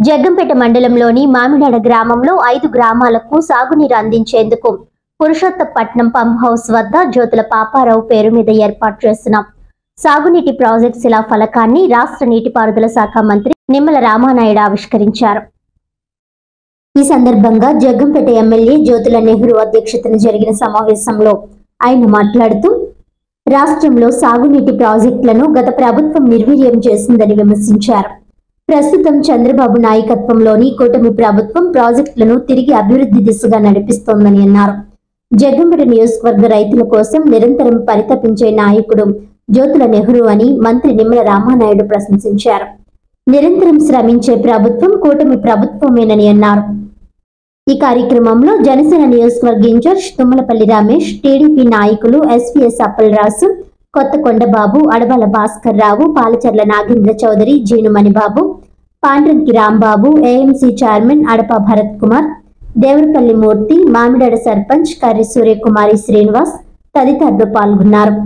జగ్గంపేట మండలంలోని మామిడాడ గ్రామంలో 5 గ్రామాలకు సాగునీరు అందించేందుకు పురుషోత్తపట్నం పంప్ హౌస్ వద్ద జ్యోతుల పాపారావు పేరు మీద ఏర్పాటు చేసిన సాగునీటి ప్రాజెక్టు శిలా ఫలకాన్ని రాష్ట్ర నీటిపారుదల శాఖ మంత్రి నిమ్మల రామానాయుడు ఆవిష్కరించారు. ఈ సందర్భంగా జగ్గంపేట ఎమ్మెల్యే జ్యోతుల నెహ్రూ అధ్యక్షతన జరిగిన సమావేశంలో ఆయన మాట్లాడుతూ రాష్ట్రంలో సాగునీటి ప్రాజెక్టులను గత ప్రభుత్వం నిర్వీర్యం చేసిందని విమర్శించారు. ప్రస్తుతం చంద్రబాబు నాయకత్వంలోని కూటమి ప్రభుత్వం ప్రాజెక్టులను తిరిగి అభివృద్ధి దిశగా నడిపిస్తోందని అన్నారు. జగ్గంపేట నియోజకవర్గ రైతుల కోసం నిరంతరం పరితపించే నాయకుడు జ్యోతుల నెహ్రూ అని మంత్రి నిమ్మల రామానాయుడు ప్రశంసించారు. నిరంతరం శ్రమించే ప్రభుత్వం కూటమి ప్రభుత్వమేనని అన్నారు. ఈ కార్యక్రమంలో జనసేన నియోజకవర్గ ఇన్ఛార్జ్ తుమ్మలపల్లి రమేష్, టీడీపీ నాయకులు SVS Appalaraju, Kothakondababu, Adavala Bhaskar Rao, Palacharla Nagendra Chowdary, జీనుమణిబాబు, Pandranki Rambabu, AMC chairman అడప భరత్ కుమార్, దేవరపల్లి మూర్తి, మామిడాడ సర్పంచ్ కర్రి సూర్యకుమారి శ్రీనివాస్ తదితరులు పాల్గొన్నారు.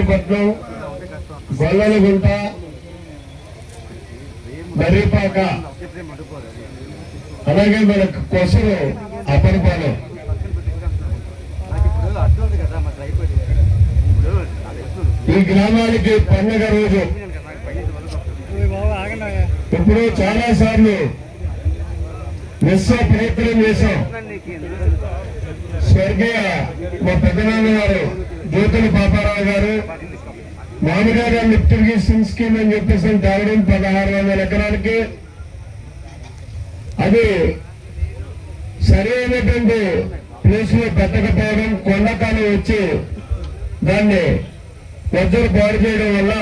పట్నం, గొల్లలగుంట, మర్రిపాక, అలాగే మన కొసరు అప్పనపాలెం ఈ గ్రామానికి పండుగ రోజు. ఇప్పుడు చాలా సార్లు ప్రయత్నం చేశాం. స్వర్గీయ మా పెద్దనాన్న గారు జ్యోతుల పాపారావు గారు మామిడాడ లిఫ్ట్ ఇరిగేషన్ స్కీమ్ అని చెప్పేసి తేవడం 1600 ఎకరాలకి. అది సరైనటువంటి ప్లేస్ లో పెట్టకపోవడం, కొండకాలం వచ్చి దాన్ని వజ్జలు పాడు చేయడం వల్ల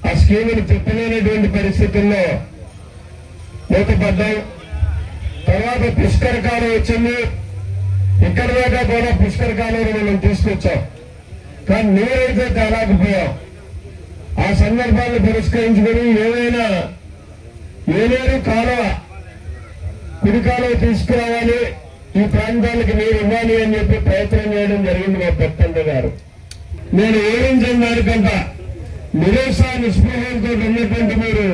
ఆ స్కీమును తిప్పలేనటువంటి పరిస్థితుల్లో మూతపడ్డాం. తర్వాత పుష్కర కాలం వచ్చింది. ఇక్కడ దాకా కూడా పుష్కర కాలంలో మనం తీసుకొచ్చాం, కానీ నీరైతే తేలాకపోయాం. ఆ సందర్భాన్ని పురస్కరించుకొని ఏదైనా ఏలేరు కాలువ, కుడి కాలువ తీసుకురావాలి, ఈ ప్రాంతానికి నీరు ఇవ్వాలి అని చెప్పి ప్రయత్నం చేయడం జరిగింది మా పెద్దండ్రి గారు. నేను ఏమించిన దానికంట నిస్పృహంతో ఉన్నటువంటి మీరు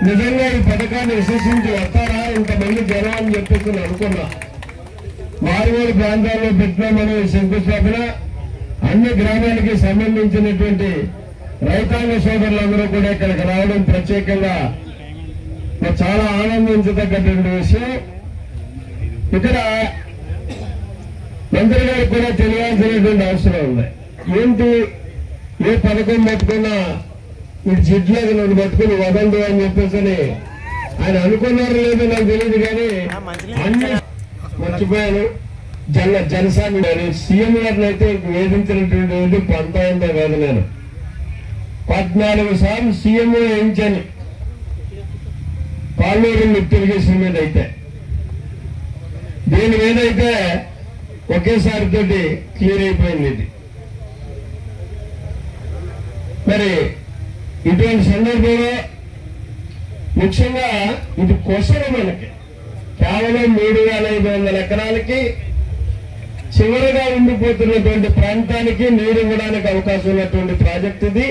నిజంగా ఈ పథకాన్ని విశ్వసించి వస్తారా ఇంతమంది జనం అని చెప్పేసి అనుకున్నా. మారుమూల ప్రాంతాల్లో పెట్టినామని శంకుస్థాపన అన్ని గ్రామాలకి సంబంధించినటువంటి రైతాంగ సోదరులందరూ కూడా ఇక్కడికి రావడం ప్రత్యేకంగా చాలా ఆనందించదగ్గటువంటి విషయం. ఇక్కడ మంత్రి గారికి కూడా తెలియాల్సినటువంటి అవసరం ఉంది. ఏంటి, ఏ పథకం పట్టుకున్నా ఇది జిడ్లకు నన్ను పట్టుకుని వదండు అని చెప్పేసి ఆయన అనుకున్నారో లేదో నాకు తెలియదు, కానీ అన్ని మర్చిపోయాను. జనసేన సీఎం గారిని అయితే వేధించినటువంటి పంట అయిందో కాదు. నేను 14 సార్లు సీఎం వేయించాను పాలూరు లిఫ్ట్ ఇరిగేషన్ మీద. అయితే దీని మీద అయితే ఒకేసారి తోటి క్లియర్ అయిపోయింది. ఇది మరి ఇటువంటి సందర్భంలో ముఖ్యంగా ఇది కొసరు మనకి కేవలం 3500 ఎకరాలకి చివరగా ఉండిపోతున్నటువంటి ప్రాంతానికి నీరు ఇవ్వడానికి అవకాశం ఉన్నటువంటి ప్రాజెక్ట్ ఇది.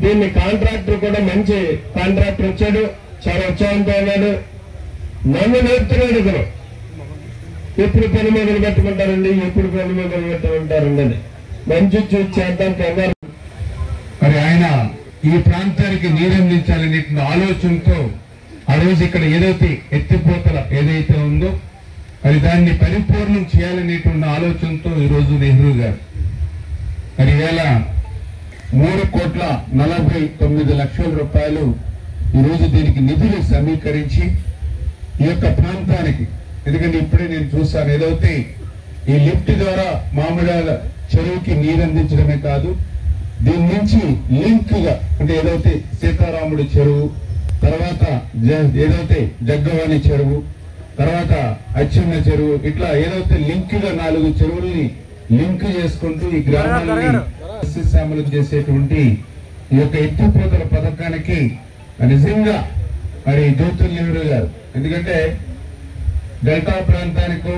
దీన్ని కాంట్రాక్టర్ కూడా మంచి కాంట్రాక్టర్ వచ్చాడు, చాలా ఉత్సాహంతో ఉన్నాడు. నన్ను నేర్పుతున్నాడు ఇతను, ఎప్పుడు పని మొదలు పెట్టుకుంటారండి, ఎప్పుడు పని మొదలు పెట్టుకుంటారండి, మంచి చూసి చేద్దాం కంగారు. మరి ఆయన ఈ ప్రాంతానికి నీరందించాలనే ఆలోచనతో ఆ రోజు ఇక్కడ ఏదైతే ఎత్తిపోతల ఏదైతే ఉందో మరి దాన్ని పరిపూర్ణం చేయాలనేటువంటి ఆలోచనతో ఈరోజు నెహ్రూ గారు మరి వేళ 3,49,00,000 రూపాయలు ఈరోజు దీనికి నిధులు సమీకరించి ఈ యొక్క ప్రాంతానికి, ఎందుకంటే ఇప్పుడే నేను చూశాను ఏదైతే ఈ లిఫ్ట్ ద్వారా మామిడాల చెరువుకి నీరందించడమే కాదు, దీని నుంచి లింక్ గా అంటే ఏదైతే సీతారాముడి చెరువు, తర్వాత ఏదైతే జగ్గవాణి చెరువు, తర్వాత అచ్చెన్న చెరువు, ఇట్లా ఏదైతే లింక్ గా 4 చెరువుల్ని లింక్ చేసుకుంటూ ఈ గ్రామాలని సస్యశ్యామలం చేసేటువంటి ఈ యొక్క ఎత్తిపోతల పథకానికి నిజంగా మరి జ్యోతుల్ నెహ్రూ గారు, ఎందుకంటే డెల్టా ప్రాంతానికి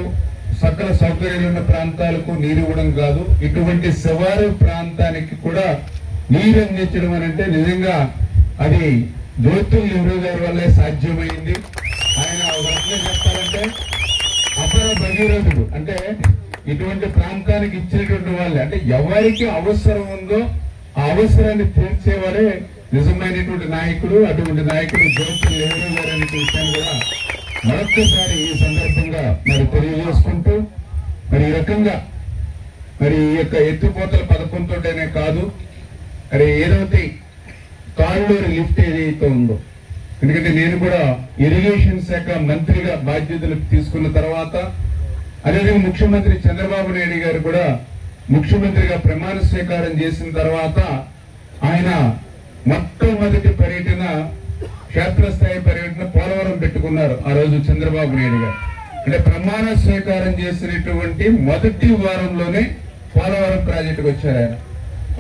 సకల సౌకర్యాలు ఉన్న ప్రాంతాలకు నీరు ఇవ్వడం కాదు, ఇటువంటి శివారు ప్రాంతానికి కూడా నీరు అందించడం అని అంటే నిజంగా అది జ్యోతుల్ నెహ్రూ గారి వల్లే సాధ్యమైంది. ఆయన వర్షం చెప్పాలంటే అపర భగీరథుడు, అంటే ఇటువంటి ప్రాంతానికి ఇచ్చినటువంటి వాళ్ళే, అంటే ఎవరికి అవసరం ఉందో ఆ అవసరాన్ని తీర్చేవాడే నిజమైనటువంటి నాయకుడు. అటువంటి నాయకుడు జ్యోతుల్ నెహ్రూ గారు అనే విషయాన్ని కూడా మరొక్కసారి ఈ సందర్భంగా మరి తెలియజేసుకుంటూ, మరి ఈ రకంగా మరి ఈ యొక్క ఎత్తిపోతల పథకంతోనే కాదు, మరి ఏదైతే కాళ్ళూరు లిఫ్ట్ ఏదైతే ఉందో, ఎందుకంటే నేను కూడా ఇరిగేషన్ శాఖ మంత్రిగా బాధ్యతలు తీసుకున్న తర్వాత అదేవిధంగా ముఖ్యమంత్రి చంద్రబాబు నాయుడు గారు కూడా ముఖ్యమంత్రిగా ప్రమాణ స్వీకారం చేసిన తర్వాత ఆయన మొట్టమొదటి పర్యటన, క్షేత్రస్థాయి పర్యటన పోలవరం పెట్టుకున్నారు ఆ రోజు చంద్రబాబు నాయుడు గారు. అంటే ప్రమాణ స్వీకారం చేసినటువంటి మొదటి వారంలోనే పోలవరం ప్రాజెక్టుకు వచ్చారు ఆయన.